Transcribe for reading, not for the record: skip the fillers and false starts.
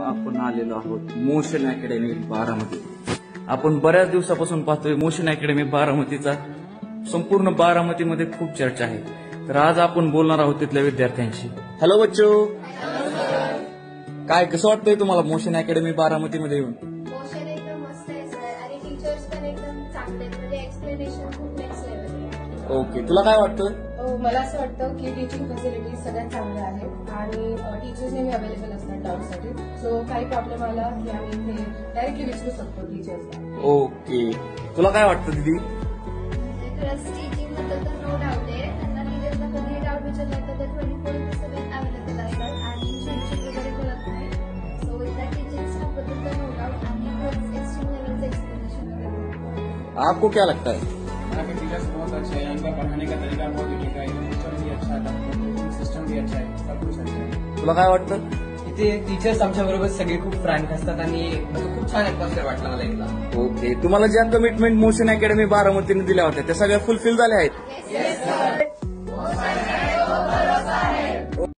आपण आलेलो आहोत मोशन अकॅडमी बारामती. आपण बऱ्याच दिवसापासून पाहतोय मोशन अकॅडमी बारामतीचा संपूर्ण बारामतीमध्ये खूप चर्चा आहे. तर आज आपण बोलणार आहोत तिथल्या विद्यार्थ्यांशी. हॅलो बच्चो, काय कसं वाटतंय तुम्हाला मोशन अकॅडमी बारामतीमध्ये येऊन? मोशन एकदम मस्त आहे सर आणि टीचर्स पण एकदम चांगले आहेत, म्हणजे एक्सप्लेनेशन खूप नेक्स्ट लेवल आहे. ओके, तुला काय वाटतं? मला असं वाटतं की टीचिंग फॅसिलिटीज सगळ्यात चांगल्या आहेत आणि टीचर्स नेहमी अवेलेबल असतात डाऊटसाठी. सो काही प्रॉब्लेम आला की आम्ही इथे डायरेक्टली विचारू शकतो टीचर्सला. ओके, तुला काय वाटतं दीदी? खरंच टीचिंग बद्दल तर नो डाऊट आहे. त्यांना टीचर्सला कधी डाऊट विचारला तर ते 24/7 अवेलेबल असतात आणि शिक्षक वगैरे बोलत नाही. सो इथल्या टीचिंग स्टाफ बद्दल तर नो डाऊट आणि खूप एक्स्ट्रीम लेवलचं एक्सप्लेनेशन अवेलेबल. आपको क्या लगता है? यहाँ के टीचर्स बहुत अच्छे हैं, उनका पढ़ाने का तरीका बहुत यूनिक है, टीचर भी अच्छा है, टीचिंग सिस्टम भी अच्छा है, सब कुछ अच्छा है. तुला काय वाटतं? इथे टीचर्स आमच्या बरोबर सगळे खूप फ्रँक असतात आणि खूप छान ऍटमॉस्फिअर वाटलं मला इथला. ओके, तुम्हाला ज्या कमिटमेंट मोशन अकॅडमी बारामतीने दिल्या होत्या त्या सगळ्या फुलफिल झाल्या आहेत?